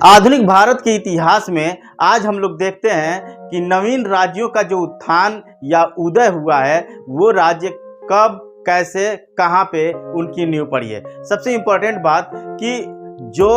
आधुनिक भारत के इतिहास में आज हम लोग देखते हैं कि नवीन राज्यों का जो उत्थान या उदय हुआ है वो राज्य कब, कैसे, कहाँ पे उनकी नींव पड़ी है। सबसे इम्पोर्टेंट बात कि जो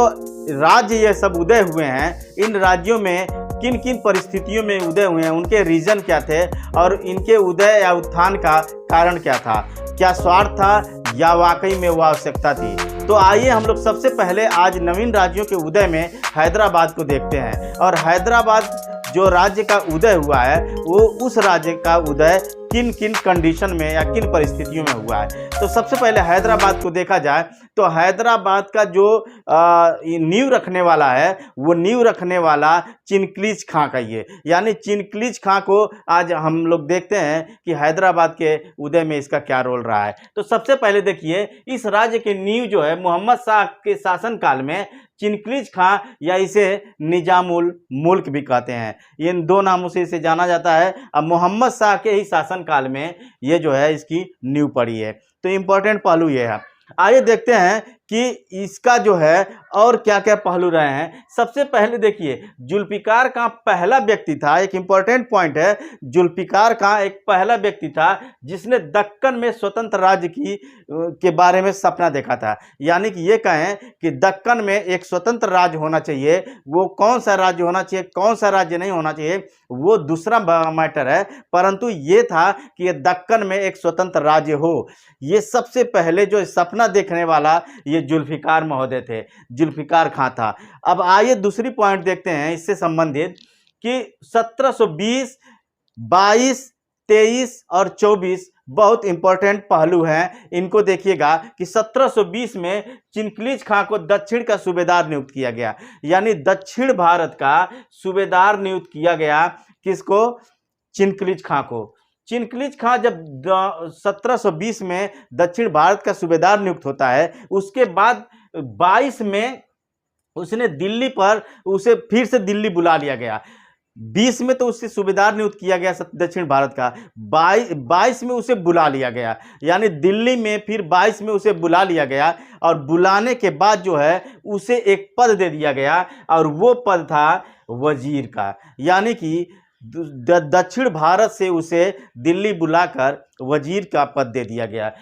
राज्य ये सब उदय हुए हैं, इन राज्यों में किन किन परिस्थितियों में उदय हुए हैं, उनके रीजन क्या थे और इनके उदय या उत्थान का कारण क्या था, क्या स्वार्थ था या वाकई में वो आवश्यकता थी। तो आइए हम लोग सबसे पहले आज नवीन राज्यों के उदय में हैदराबाद को देखते हैं। और हैदराबाद जो राज्य का उदय हुआ है वो उस राज्य का उदय किन किन कंडीशन में या किन परिस्थितियों में हुआ है। तो सबसे पहले हैदराबाद को देखा जाए तो हैदराबाद का जो नींव रखने वाला है वो नींव रखने वाला चिनक्लीज खां का ये, यानी चिनक्लीज खां को आज हम लोग देखते हैं कि हैदराबाद के उदय में इसका क्या रोल रहा है। तो सबसे पहले देखिए, इस राज्य की नींव जो है मोहम्मद शाह के शासनकाल में चिनक्लीज खां या इसे निजामुल मुल्क भी कहते हैं, इन दो नामों से इसे जाना जाता है। अब मोहम्मद शाह के ही शासनकाल में ये जो है इसकी नींव पड़ी है। तो इम्पोर्टेंट पहलू ये है। आइए देखते हैं कि इसका जो है और क्या क्या पहलू रहे हैं। सबसे पहले देखिए, जुल्फिकार खां पहला व्यक्ति था, एक इंपॉर्टेंट पॉइंट है, जुल्फिकार खां एक पहला व्यक्ति था जिसने दक्कन में स्वतंत्र राज्य के बारे में सपना देखा था। यानी कि ये कहें कि दक्कन में एक स्वतंत्र राज्य होना चाहिए। वो कौन सा राज्य होना चाहिए, कौन सा राज्य नहीं होना चाहिए, वो दूसरा मैटर है, परंतु ये था कि ये दक्कन में एक स्वतंत्र राज्य हो। ये सबसे पहले जो सपना देखने वाला ये जुल्फिकार महोदय थे, जुल्फिकार खां था। अब आइए दूसरी पॉइंट देखते हैं इससे संबंधित कि 1720, 22, 23 और 24 बहुत इंपॉर्टेंट पहलू हैं। इनको देखिएगा कि 1720 में चिनक्लीज खां को दक्षिण का सूबेदार नियुक्त किया गया, यानी दक्षिण भारत का सूबेदार नियुक्त किया गया। किसको? चिनक्लीज खां को। चिनक्लीज खां जब 1720 में दक्षिण भारत का सूबेदार नियुक्त होता है, उसके बाद 22 में उसने दिल्ली पर उसे फिर से दिल्ली बुला लिया गया। 20 में तो उससे सूबेदार नियुक्त किया गया दक्षिण भारत का, 22 में उसे बुला लिया गया, यानी दिल्ली में फिर 22 में उसे बुला लिया गया। और बुलाने के बाद जो है उसे एक पद दे दिया गया और वो पद था वजीर का, यानी कि दक्षिण भारत से उसे दिल्ली बुलाकर वजीर का पद दे दिया गया।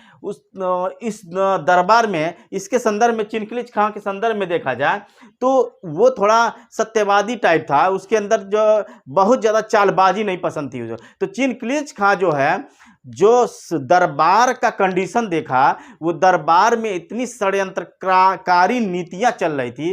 इस दरबार में, इसके संदर्भ में, चिनक्लीज खां के संदर्भ में देखा जाए तो वो थोड़ा सत्यवादी टाइप था, उसके अंदर जो बहुत ज़्यादा चालबाजी नहीं पसंद थी। तो चिनक्लीज खां जो है, जो दरबार का कंडीशन देखा, वो दरबार में इतनी षड्यंत्रकारी नीतियां चल रही थी,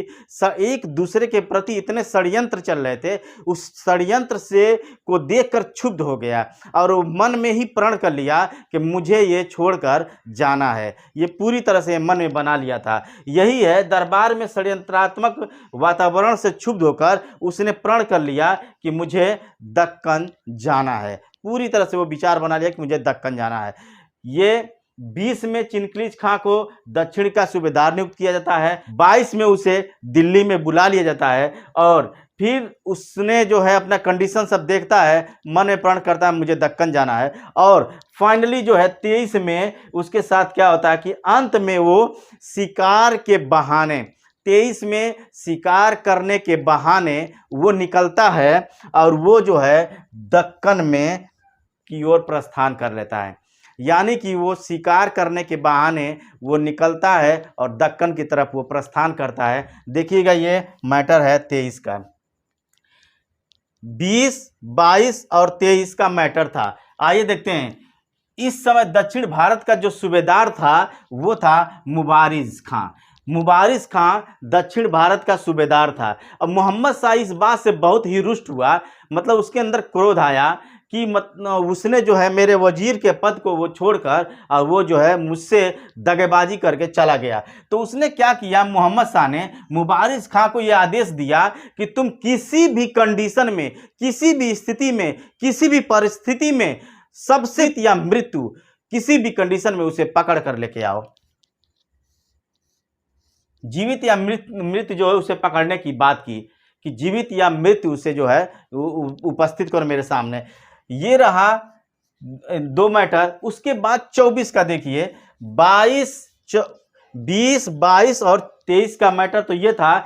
एक दूसरे के प्रति इतने षड्यंत्र चल रहे थे, उस षड्यंत्र से को देखकर क्षुब्ध हो गया और वो मन में ही प्रण कर लिया कि मुझे ये छोड़कर जाना है। ये पूरी तरह से मन में बना लिया था। यही है, दरबार में षड्यंत्रात्मक वातावरण से क्षुब्ध होकर उसने प्रण कर लिया कि मुझे दक्कन जाना है। पूरी तरह से वो विचार बना लिया कि मुझे दक्कन जाना है। ये 20 में चिनक्लीज खां को दक्षिण का सूबेदार नियुक्त किया जाता है, 22 में उसे दिल्ली में बुला लिया जाता है और फिर उसने जो है अपना कंडीशन सब देखता है, मन में प्रण करता है मुझे दक्कन जाना है। और फाइनली जो है 23 में उसके साथ क्या होता है कि अंत में वो शिकार के बहाने, 23 में शिकार करने के बहाने वो निकलता है और वो जो है दक्कन में की ओर प्रस्थान कर लेता है। यानी कि वो शिकार करने के बहाने वो निकलता है और दक्कन की तरफ वो प्रस्थान करता है। देखिएगा, ये मैटर है 23 का, 20, 22 और 23 का मैटर था। आइए देखते हैं, इस समय दक्षिण भारत का जो सूबेदार था वो था मुबारिज खां। मुबारिज खां दक्षिण भारत का सूबेदार था। अब मोहम्मद शाह इस बात से बहुत ही रुष्ट हुआ, मतलब उसके अंदर क्रोध आया कि उसने जो है मेरे वजीर के पद को वो छोड़कर और वो जो है मुझसे दगेबाजी करके चला गया। तो उसने क्या किया, मोहम्मद शाह ने मुबारिज खां को यह आदेश दिया कि तुम किसी भी कंडीशन में, किसी भी स्थिति में, किसी भी परिस्थिति में, सबसे या मृत्यु, किसी भी कंडीशन में उसे पकड़ कर लेके आओ। जीवित या मृत्यु जो है उसे पकड़ने की बात की कि जीवित या मृत्यु उसे जो है उपस्थित करो मेरे सामने। ये रहा 2 मैटर। उसके बाद 24 का देखिए, 20, 22 और 23 का मैटर तो ये था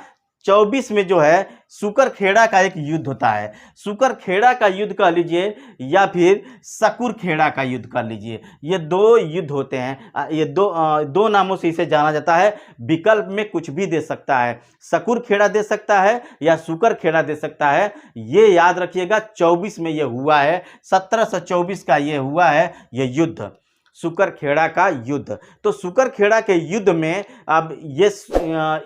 24 में जो है सुकरखेड़ा का एक युद्ध होता है। सुकरखेड़ा का युद्ध कह लीजिए या फिर सकुरखेड़ा का युद्ध कर लीजिए, ये दो युद्ध होते हैं। ये दो नामों से इसे जाना जाता है। विकल्प में कुछ भी दे सकता है, सकुरखेड़ा दे सकता है या सुकरखेड़ा दे सकता है। ये याद रखिएगा 24 में ये हुआ है, 1724 का ये हुआ है ये युद्ध, सुकरखेड़ा का युद्ध। तो सुकरखेड़ा के युद्ध में अब ये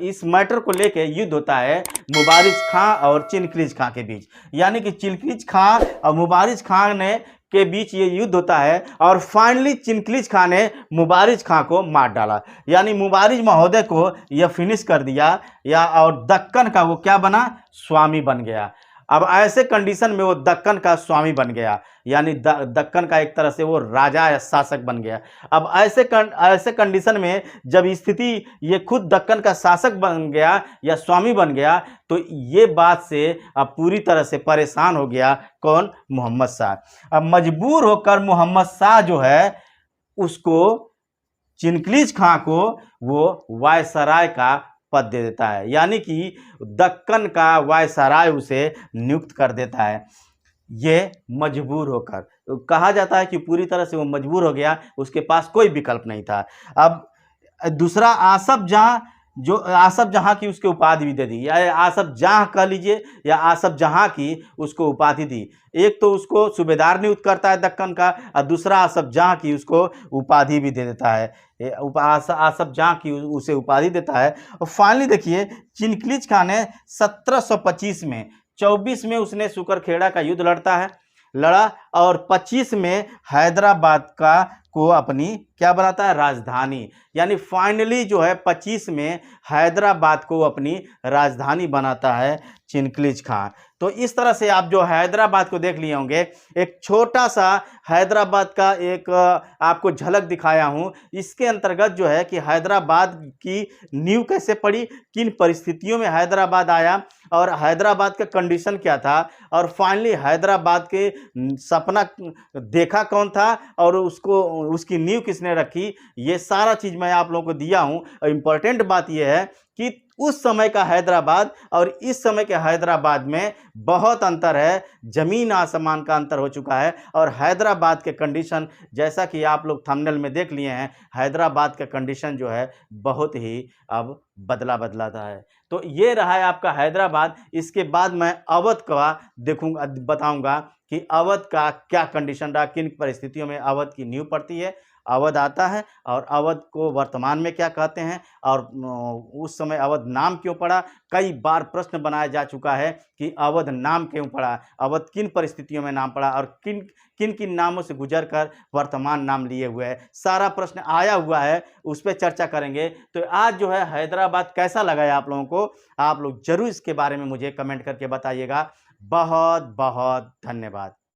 इस मैटर को लेके युद्ध होता है मुबारिज खां और चिनक्रीज खां के बीच, यानी कि चिनक्रीज खां और मुबारिज खां ने के बीच ये युद्ध होता है और फाइनली चिनक्रीज खां ने मुबारिज खां को मार डाला, यानी मुबारिज महोदय को यह फिनिश कर दिया या और दक्कन का वो क्या बना, स्वामी बन गया। अब ऐसे कंडीशन में वो दक्कन का स्वामी बन गया, यानी दक्कन का एक तरह से वो राजा या शासक बन गया। अब ऐसे कंडीशन में जब स्थिति ये खुद दक्कन का शासक बन गया या स्वामी बन गया, तो ये बात से अब पूरी तरह से परेशान हो गया कौन, मोहम्मद शाह। अब मजबूर होकर मोहम्मद शाह जो है उसको चिनक्रीज खां को वो वायसराय का पद दे देता है, यानी कि दक्कन का वायसराय उसे नियुक्त कर देता है। ये मजबूर होकर, कहा जाता है कि पूरी तरह से वो मजबूर हो गया, उसके पास कोई विकल्प नहीं था। अब दूसरा आसफ जहां, जो आसफ जहां की उसके उपाधि भी दे दी, या आसफ जहां कह लीजिए या आसफ जहां की उसको उपाधि दी। एक तो उसको सूबेदार नियुक्त करता है दक्कन का, और दूसरा आसफ जहां की उसको उपाधि भी दे देता है, आसफ जहां की उसे उपाधि देता है। और फाइनली देखिए चिनक्रीज खां ने 1725 में, 24 में उसने सुकरखेड़ा का युद्ध लड़ा और 25 में हैदराबाद का को अपनी क्या बनाता है, राजधानी, यानी फाइनली जो है 25 में हैदराबाद को अपनी राजधानी बनाता है चिनक्रीज खां। तो इस तरह से आप जो हैदराबाद को देख लिए होंगे, एक छोटा सा हैदराबाद का एक आपको झलक दिखाया हूँ। इसके अंतर्गत जो है कि हैदराबाद की नींव कैसे पड़ी, किन परिस्थितियों में हैदराबाद आया और हैदराबाद का कंडीशन क्या था, और फाइनली हैदराबाद के सपना देखा कौन था और उसको उसकी नींव किसने रखी, ये सारा चीज़ मैं आप लोगों को दिया हूँ। और इम्पोर्टेंट बात यह है कि उस समय का हैदराबाद और इस समय के हैदराबाद में बहुत अंतर है, ज़मीन आसमान का अंतर हो चुका है। और हैदराबाद के कंडीशन जैसा कि आप लोग थंबनेल में देख लिए हैं, हैदराबाद का कंडीशन जो है बहुत ही अब बदला है। तो ये रहा है आपका हैदराबाद। इसके बाद मैं अवध का बताऊंगा कि अवध का क्या कंडीशन रहा, किन परिस्थितियों में अवध की नींव पड़ती है, अवध आता है और अवध को वर्तमान में क्या कहते हैं और उस समय अवध नाम क्यों पड़ा। कई बार प्रश्न बनाया जा चुका है कि अवध नाम क्यों पड़ा, अवध किन परिस्थितियों में नाम पड़ा और किन किन नामों से गुजरकर वर्तमान नाम लिए हुए है, सारा प्रश्न आया हुआ है, उस पर चर्चा करेंगे। तो आज जो है हैदराबाद कैसा लगा है आप लोगों को, आप लोग जरूर इसके बारे में मुझे कमेंट करके बताइएगा। बहुत बहुत धन्यवाद।